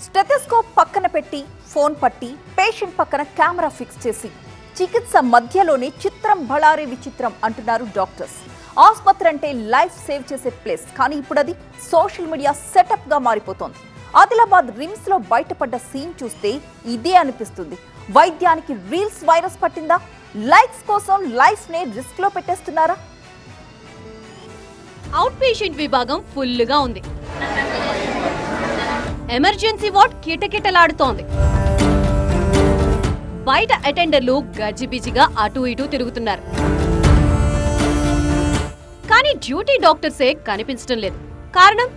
Stethoscope పక్కన పెట్టి phone పట్టి పేషెంట్ పక్కన కెమెరా ఫిక్స్ చేసి చికిత్స మధ్యలోనే చిత్రం బళారే విచిత్రం అంటున్నారు డాక్టర్స్. ఆసుపత్రి అంటే లైఫ్ సేవ్ చేసే ప్లేస్, కానీ ఇప్పుడు అది సోషల్ మీడియా సెటప్ గా మారిపోతోంది. ఆదిలాబాద్ రిమ్స్ లో బయటపడ్డ సీన్ చూస్తే ఇదే అనిపిస్తుంది. వైద్యానికి రీల్స్ వైరస్ పట్టిందా? లైక్స్ కోసం లైఫ్ నే రిస్క్ లో పెట్టేస్తున్నారా? అవుట్ పేషెంట్ విభాగం ఫుల్ గా ఉంది. ఎమర్జెన్సీ వార్డ్ కిటకిటలాడుతోంది. బయట అటెండర్లు గజిబిజిగా అటు ఇటు తిరుగుతున్నారు. కానీ డ్యూటీ డాక్టర్సే కనిపించడం లేదు. కారణం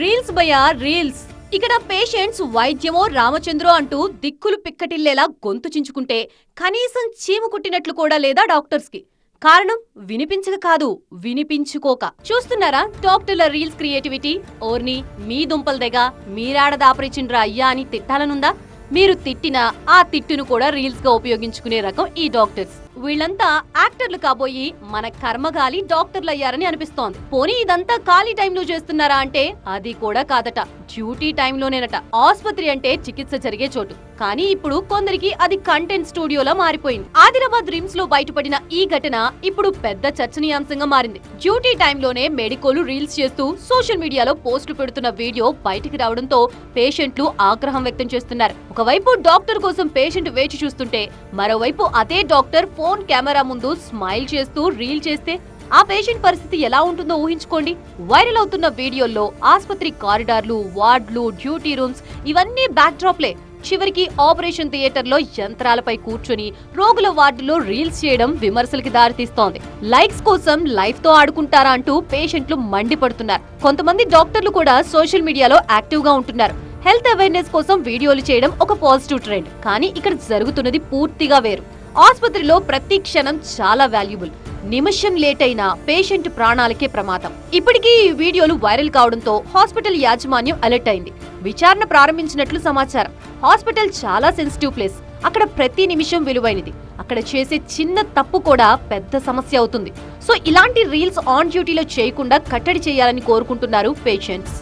రీల్స్ భయ రీల్స్. ఇక్కడ పేషెంట్స్ వైద్యమో రామచంద్రో అంటూ దిక్కులు పిక్కటిల్లేలా గొంతు చించుకుంటే కనీసం చీము కుట్టినట్లు కూడా లేదా డాక్టర్స్ కి. కారణం వినిపించక కాదు, వినిపించుకోక. చూస్తున్నారా డాక్టర్ల రీల్స్ క్రియేటివిటీ? ఓర్ని మీ దుంపలదెగా మీరాడదాపరిచిండ్రా అయ్యా అని తిట్టాలనుందా? మీరు తిట్టినా ఆ తిట్టును కూడా రీల్స్ గా ఉపయోగించుకునే రకం ఈ డాక్టర్స్. వీళ్ళంతా యాక్టర్లు కాబోయి మన కర్మగాలి డాక్టర్లు అయ్యారని అనిపిస్తోంది. పోనీ ఇదంతా ఖాళీ టైంలో చేస్తున్నారా అంటే అది కూడా కాదట, డ్యూటీ టైంలోనేనట. ఆసుపత్రి అంటే చికిత్స జరిగే చోటు, కానీ ఇప్పుడు కొందరికి అది కంటెంట్ స్టూడియోలా మారిపోయింది. ఆదిలాబాద్ రిమ్స్ లో బయటపడిన ఈ ఘటన ఇప్పుడు పెద్ద చర్చనీయాంశంగా మారింది. డ్యూటీ టైంలోనే మెడికోలు రీల్స్ చేస్తూ సోషల్ మీడియాలో పోస్టులు పెడుతున్న వీడియో బయటికి రావడంతో పేషెంట్లు ఆగ్రహం వ్యక్తం చేస్తున్నారు. ఒకవైపు డాక్టర్ కోసం పేషెంట్ వేచి చూస్తుంటే మరోవైపు అదే డాక్టర్ ఫోన్ కెమెరా ముందు స్మైల్ చేస్తూ రీల్ చేస్తే ఆ పేషెంట్ పరిస్థితి ఎలా ఉంటుందో ఊహించుకోండి. వైరల్ అవుతున్న వీడియోల్లో ఆసుపత్రి కారిడార్లు, వార్డులు, డ్యూటీ రూమ్స్ ఇవన్నీ బ్యాక్ డ్రాప్లే. చివరికి ఆపరేషన్ థియేటర్ లో యంత్రాలపై కూర్చొని రోగుల వార్డులో రీల్స్ చేయడం విమర్శలకి దారితీస్తోంది. లైక్స్ కోసం లైఫ్ తో ఆడుకుంటారా అంటూ పేషెంట్లు మండిపడుతున్నారు. కొంతమంది డాక్టర్లు కూడా సోషల్ మీడియాలో యాక్టివ్ గా ఉంటున్నారు. హెల్త్ అవేర్నెస్ కోసం వీడియోలు చేయడం ఒక పాజిటివ్ ట్రెండ్. కానీ ఇక్కడ జరుగుతున్నది పూర్తిగా వేరు. ఆసుపత్రిలో ప్రతి క్షణం చాలా వాల్యుబుల్. నిమిషం లేట్ అయినా పేషెంట్ ప్రాణాలకే ప్రమాదం. ఇప్పటికీ ఈ వీడియోలు వైరల్ కావడంతో హాస్పిటల్ యాజమాన్యం అలర్ట్ అయింది. విచారణ ప్రారంభించినట్లు సమాచారం. హాస్పిటల్ చాలా సెన్సిటివ్ ప్లేస్. అక్కడ ప్రతి నిమిషం విలువైనది. అక్కడ చేసే చిన్న తప్పు కూడా పెద్ద సమస్య అవుతుంది. సో ఇలాంటి రీల్స్ ఆన్ డ్యూటీలో చేయకుండా కట్టడి చేయాలని కోరుకుంటున్నారు పేషెంట్స్.